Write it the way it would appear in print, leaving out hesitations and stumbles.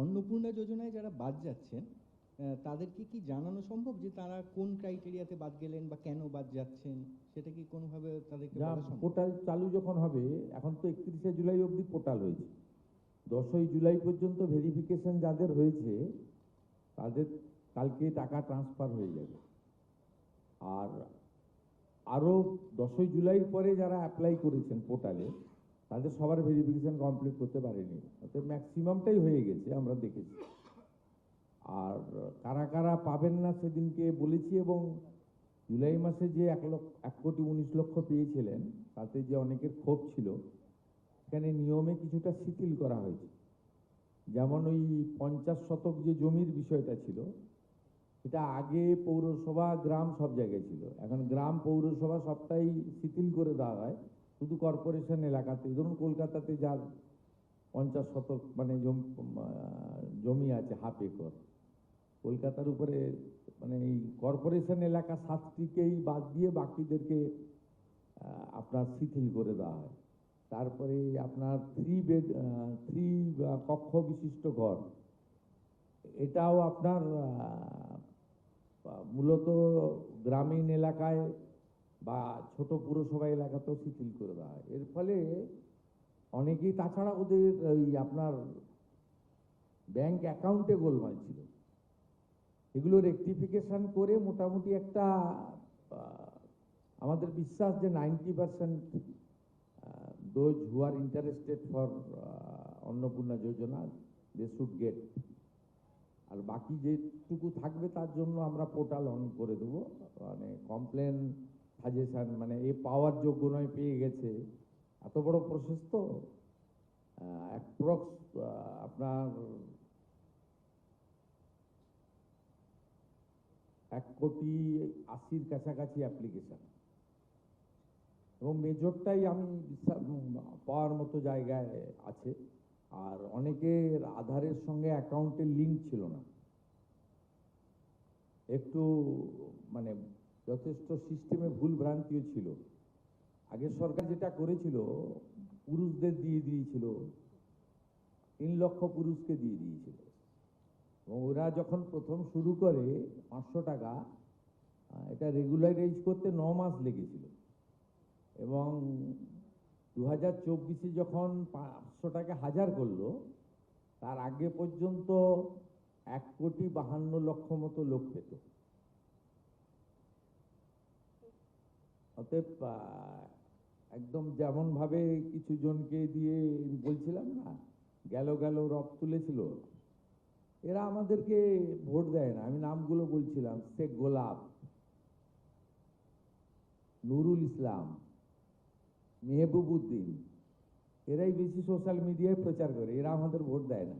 অন্নপূর্ণা যোজনায় যারা বাদ যাচ্ছেন তাদেরকে কি জানানো সম্ভব যে তারা কোন ক্রাইটেরিয়াতে বাদ গেলেন বা কেন বাদ যাচ্ছেন, সেটা কি কোনোভাবে তাদেরকে বলা সম্ভব? পোর্টাল চালু যখন হবে, এখন তো 31শে জুলাই অবধি পোর্টাল হয়েছে, 10ই জুলাই পর্যন্ত ভেরিফিকেশন যাদের হয়েছে তাদের কালকে টাকা ট্রান্সফার হয়ে যাবে। আর আরও 10ই জুলাইয়ের পরে যারা অ্যাপ্লাই করেছেন পোর্টালে তাদের সবার ভেরিফিকেশন কমপ্লিট করতে পারেনি, অর্থাৎ ম্যাক্সিমামটাই হয়ে গেছে আমরা দেখেছি। আর কারা কারা পাবেন না সেদিনকে বলেছি, এবং জুলাই মাসে যে 1,19,00,000 পেয়েছিলেন তাতে যে অনেকের ক্ষোভ ছিল, এখানে নিয়মে কিছুটা শিথিল করা হয়েছে। যেমন ওই 50 শতক যে জমির বিষয়টা ছিল, এটা আগে পৌরসভা গ্রাম সব জায়গায় ছিল, এখন গ্রাম পৌরসভা সবটাই শিথিল করে দেওয়া হয়, শুধু কর্পোরেশন এলাকাতে। ধরুন কলকাতাতে যার 50 শতক মানে জমি আছে, হাফ একর, কলকাতার উপরে মানে এই কর্পোরেশন এলাকা 7টিকেই বাদ দিয়ে বাকিদেরকে আপনার শিথিল করে দেওয়া হয়। তারপরে আপনার 3 কক্ষ বিশিষ্ট ঘর, এটাও আপনার মূলত গ্রামীণ এলাকায় বা ছোট পুরসভা এলাকাতেও শিথিল করে দেওয়া হয়। এর ফলে অনেকেই, তাছাড়া ওদের ওই আপনার ব্যাংক অ্যাকাউন্টে গোলমাল ছিল, এগুলো রেকটিফিকেশন করে মোটামুটি একটা আমাদের বিশ্বাস যে 90% those who are interested for Annapurna Yojana they should get। আর বাকি যেটুকু থাকবে তার জন্য আমরা পোর্টাল অন করে দেবো, মানে কমপ্লেন সাজেশন, মানে এ পাওয়ার যোগ্য নয় পেয়ে গেছে, এত বড় প্রসেস তো অ্যাপ্রক্স আপনার 1,80,00,000 কাছাকাছি অ্যাপ্লিকেশন, এবং মেজরটাই আমি পাওয়ার মতো জায়গায় আছে। আর অনেকের আধারের সঙ্গে অ্যাকাউন্টের লিঙ্ক ছিল না, একটু মানে যথেষ্ট সিস্টেমে ভুল ভ্রান্তিও ছিল। আগের সরকার যেটা করেছিল, পুরুষদের দিয়ে দিয়েছিল, 3 লক্ষ পুরুষকে দিয়ে দিয়েছিল, এবং ওরা যখন প্রথম শুরু করে 500 টাকা, এটা রেগুলারাইজ করতে 9 মাস লেগেছিল, এবং 2024-এ যখন 500 টাকা 1000 করলো, তার আগে পর্যন্ত 1,52,00,000 মতো লোক পেত। অতএব একদম যেমন ভাবে কিছু জনকে দিয়ে বলছিলাম না, গেল রব তুলেছিল, এরা আমাদেরকে ভোট দেয় না। আমি নামগুলো বলছিলাম, শেখ গোলাপ, নুরুল ইসলাম, মেহবুব উদ্দিন, এরাই বেশি সোশ্যাল মিডিয়ায় প্রচার করে, এরা আমাদের ভোট দেয় না।